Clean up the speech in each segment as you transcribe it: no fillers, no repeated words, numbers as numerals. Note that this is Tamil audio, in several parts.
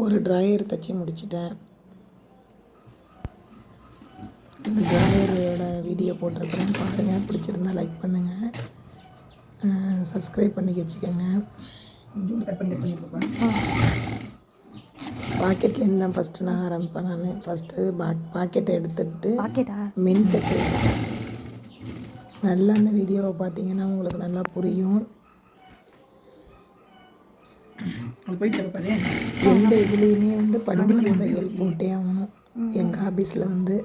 ஒரு ட்ராயர் தைச்சி முடிச்சிட்டேன். இந்த ட்ராயரோட வீடியோ போட்டிருக்கிறேன் பாருங்கள். பிடிச்சிருந்தா லைக் பண்ணுங்கள், சப்ஸ்கிரைப் பண்ணி வச்சுக்கோங்க. பாக்கெட்லேருந்து தான் ஃபஸ்ட்டு நான் ஆரம்பிப்பேன். நான் ஃபஸ்ட்டு பாக்கெட்டை எடுத்துகிட்டு மின் தைக்க வச்சேன். நல்லா அந்த வீடியோவை பார்த்தீங்கன்னா உங்களுக்கு நல்லா புரியும். எந்த இதுலேயுமே வந்து படிமான தையல் போட்டே ஆகணும். எங்கள் ஆஃபீஸில் வந்து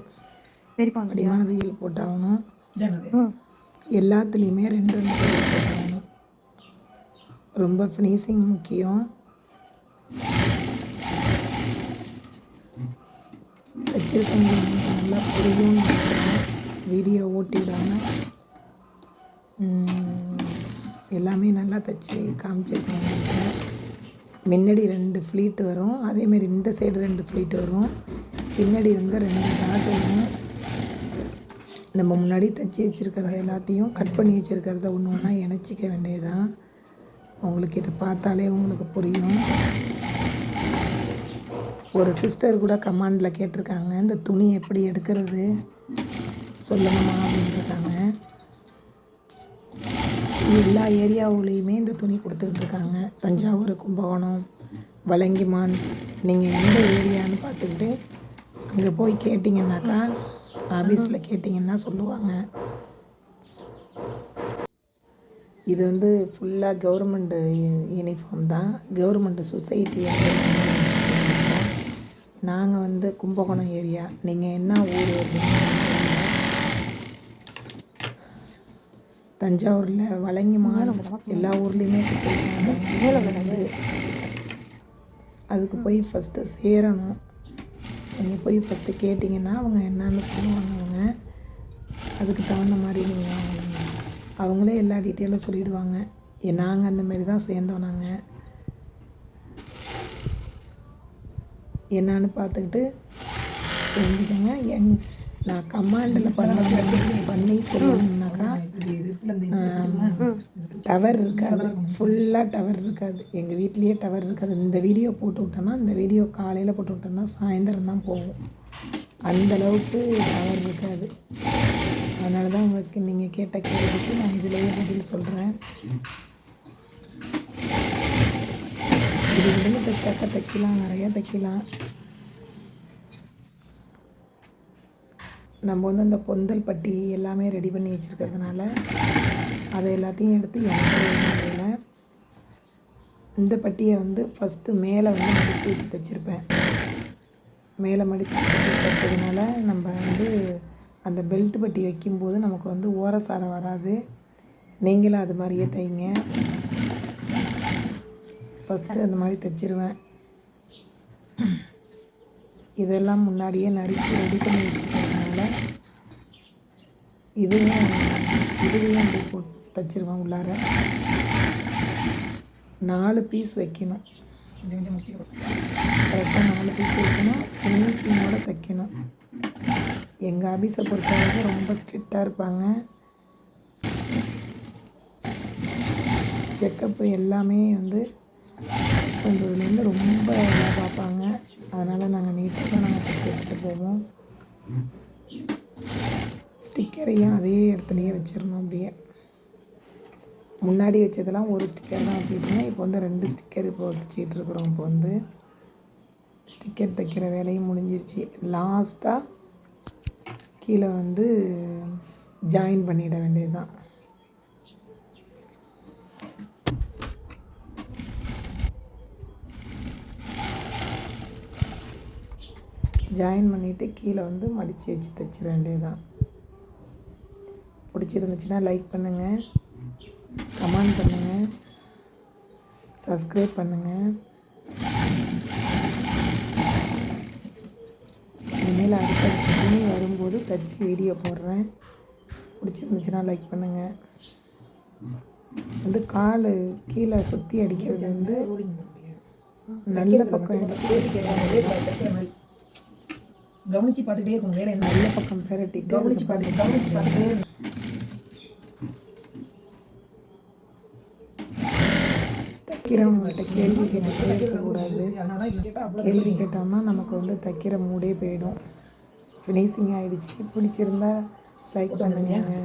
படிமான தையல் போட்டாகணும். எல்லாத்துலேயுமே 2 தையல் போட்டாகணும். ரொம்ப ஃபினிஷிங் முக்கியம். வச்சுருக்கவங்க நல்லா புரியும். வீடியோ ஓட்டிவிடாமல் எல்லாமே நல்லா தைச்சி காமிச்சிருக்கேன். முன்னாடி 2 ஃப்ளீட் வரும், அதேமாரி இந்த சைடு 2 ஃப்ளீட் வரும், பின்னாடி வந்து 2 டாட் வரும். நம்ம முன்னாடி தைச்சி வச்சுருக்கிறத எல்லாத்தையும் கட் பண்ணி வச்சுருக்கிறத ஒன்று ஒன்றா இணைச்சிக்க வேண்டியதுதான். உங்களுக்கு இதை பார்த்தாலே உங்களுக்கு புரியும். ஒரு சிஸ்டர் கூட கமெண்டில் கேட்டிருக்காங்க, இந்த துணி எப்படி எடுக்கிறது சொல்லணுமா அப்படின்ட்டுருக்காங்க. எல்லா ஏரியாவுலேயுமே இந்த துணி கொடுத்துக்கிட்டு இருக்காங்க. தஞ்சாவூர், கும்பகோணம், வலங்கிமான், நீங்கள் எந்த ஏரியான்னு பார்த்துக்கிட்டு அங்கே போய் கேட்டிங்கன்னாக்கா, ஆஃபீஸில் கேட்டிங்கன்னா சொல்லுவாங்க. இது வந்து ஃபுல்லாக கவர்மெண்ட்டு யூனிஃபார்ம் தான். Government society. நாங்கள் வந்து கும்பகோணம் ஏரியா. நீங்கள் என்ன ஊர் அப்படின்னு தஞ்சாவூரில் வலங்கிமான் எல்லா ஊர்லேயுமே கொடுத்துருக்காங்க. அதுக்கு போய் ஃபஸ்ட்டு சேரணும். நீங்கள் போய் ஃபஸ்ட்டு கேட்டிங்கன்னா அவங்க என்னன்னு சொல்லுவாங்க. அவங்க அதுக்கு தகுந்த மாதிரி நீங்கள் அவங்களே எல்லா டீட்டெயிலும் சொல்லிவிடுவாங்க. நாங்கள் அந்தமாரி தான் சேர்ந்தோம். நாங்கள் என்னான்னு பார்த்துக்கிட்டு தெரிஞ்சுக்கோங்க. நான் கமாண்டில் பண்ணி சொல்லணுன்னாக்கா டவர் இருக்காது, ஃபுல்லாக டவர் இருக்காது. எங்கள் வீட்லேயே டவர் இருக்காது. இந்த வீடியோ போட்டு விட்டோன்னா, இந்த வீடியோ காலையில் போட்டு விட்டோன்னா சாயந்தரம் தான் போகும். அந்தளவுக்கு டவர் இருக்காது. அதனால தான் உங்களுக்கு நீங்கள் கேட்ட கேள்விக்கு நான் இதிலேயே பதில் சொல்கிறேன். இது வந்து தைச்சாக்கா தைக்கலாம், நிறையா தைக்கலாம். நம்ம வந்து அந்த பொந்தல் பட்டி எல்லாமே ரெடி பண்ணி வச்சுருக்கிறதுனால அதை எல்லாத்தையும் எடுத்து எனக்கு இந்த பட்டியை வந்து ஃபஸ்ட்டு மேலே வந்து மடித்து வச்சு தைச்சிருப்பேன். மேலே மடித்து தைச்சதுனால நம்ம வந்து அந்த பெல்ட் பட்டி வைக்கும்போது நமக்கு வந்து ஓரசாரம் வராது. நீங்களும் அது மாதிரியே தைங்க. ஃபஸ்ட்டு அந்த மாதிரி தைச்சிருவேன். இதெல்லாம் முன்னாடியே நறுக்கி ரெடி பண்ணி வச்சுருக்கிறதுனால இதுவும் அப்படி போட்டு தைச்சிருவேன். உள்ளார 4 பீஸ் வைக்கணும். கரெக்டாக 4 பீஸ் வைக்கணும். ஃபினிஷிங்கோடு தைக்கணும். எங்கள் ஆஃபீஸை பொறுத்தவரைக்கும் ரொம்ப ஸ்ட்ரிக்டாக இருப்பாங்க. செக்கப்பு எல்லாமே வந்து பண்ணுறதுலேருந்து ரொம்ப இதாக பார்ப்பாங்க. அதனால் நாங்கள் நீட்டாக தான் நாங்கள் தைச்சி எடுத்துகிட்டு போவோம். ஸ்டிக்கரையும் அதே இடத்துலையே வச்சிடணும். அப்படியே முன்னாடி வச்சதெல்லாம் ஒரு ஸ்டிக்கர் தான் வச்சுக்கிட்டோம். இப்போ வந்து 2 ஸ்டிக்கர் இப்போ வச்சுக்கிட்டுருக்குறோம். இப்போ வந்து ஸ்டிக்கர் தைக்கிற வேலையும் முடிஞ்சிருச்சு. லாஸ்ட்டாக கீழே வந்து ஜாயின் பண்ணிட வேண்டியது தான். ஜாயின் பண்ணிவிட்டு கீழே வந்து மடித்து வச்சு தைச்சிட வேண்டியது தான். பிடிச்சிருந்துச்சுன்னா லைக் பண்ணுங்கள், கமெண்ட் பண்ணுங்கள், சப்ஸ்கிரைப் பண்ணுங்கள். இனிமேல் அடுத்த துணி வரும்போது தைச்சி வீடியோ போடுறேன். பிடிச்சிருந்துச்சுன்னா லைக் பண்ணுங்கள். வந்து கால் கீழே சுற்றி அடிக்கிறது வந்து நல்ல பக்கம் கவனிச்சு பார்த்துட்டே இருக்கணும். வேலை நல்ல பக்கம் பெரட்டி கவனிச்சு பார்த்துட்டே தைக்க தைக்கிறவங்கள்ட்ட கேள்வி கேட்டுகிட்டே இருக்கக்கூடாது. கேள்வி கேட்டோம்னா நமக்கு வந்து தைக்கிற மூடே போயிடும். ஃபினிஷிங் ஆகிடுச்சி. பிடிச்சிருந்தா லைக் பண்ணுங்கள்.